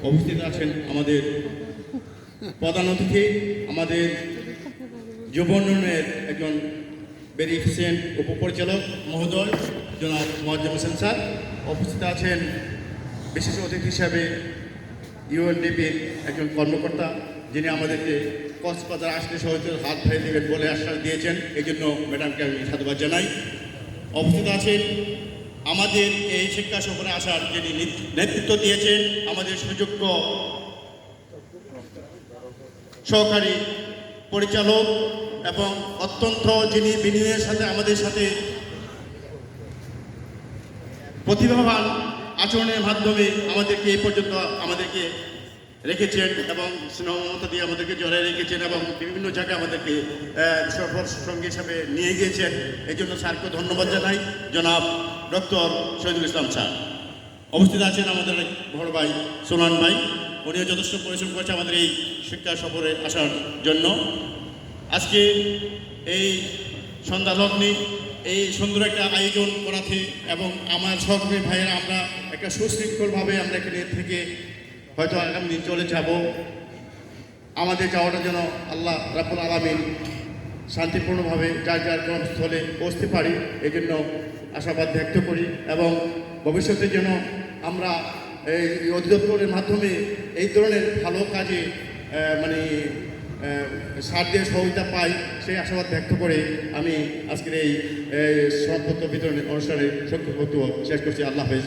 উপস্থিত আছেন আমাদের প্রধান অতিথি, আমাদের যুব উন্নয়নের একজন বেনিফিসিয়েন্ট উপপরিচালক মহোদয় জনাব মোয়াজ্জেম হোসেন স্যার। উপস্থিত আছেন বিশেষ অতিথি হিসাবে ইউএনডিপির একজন কর্মকর্তা, যিনি আমাদেরকে কক্সবাজার আসলে সহজে হাত ধরে দেবেন বলে আশ্বাস দিয়েছেন, এই জন্য ম্যাডামকে আমি সাধুবাদ জানাই। উপস্থিত আছেন আমাদের এই শিক্ষা সফরে আসার যিনি নেতৃত্ব দিয়েছেন আমাদের সুযোগ্য সহকারী পরিচালক এবং অত্যন্ত যিনি বিনয়ের সাথে আমাদের সাথে প্রতিভাবান আচরণের মাধ্যমে আমাদেরকে এই পর্যন্ত আমাদেরকে রেখেছেন এবং স্নেহমমতা দিয়ে আমাদেরকে জড়াই রেখেছেন এবং বিভিন্ন জায়গায় আমাদেরকে সফর সঙ্গী হিসাবে নিয়ে গিয়েছেন। এই জন্য স্যারকে ধন্যবাদ জানাই। জনাব ডক্টর শহীদুল ইসলাম স্যার উপস্থিত আছেন আমাদের বড় ভাই সোনান ভাই, উনিও যথেষ্ট পরিশ্রম করেছে আমাদের এই শিক্ষা সফরে আসার জন্য। আজকে এই সন্ধ্যা লগ্নে এই সুন্দর একটা আয়োজন করাতে এবং আমার সহকর্মী ভাইয়েরা আমরা একটা সুশৃঙ্খলভাবে আমরা এখানে থেকে হয়তো আগামী দিন চলে যাব। আমাদের যাওয়াটা যেন আল্লাহ রাব্বুল আলামিন শান্তিপূর্ণভাবে যার যার কর্মস্থলে পৌঁছতে পারি, এই জন্য আশাবাদ ব্যক্ত করি এবং ভবিষ্যতে যেন আমরা এই অধিদপ্তরের মাধ্যমে এই ধরনের ভালো কাজে সার দিয়ে সহযোগিতা পাই, সেই আশাবাদ ব্যক্ত করে আমি আজকের এই সনদপত্র বিতরণের অনুষ্ঠানে সংক্ষিপ্ত শেষ করছি। আল্লাহ হাফেজ।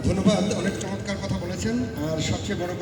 ধন্যবাদ, অনেক চমৎকার কথা বলেছেন। আর সবচেয়ে বড়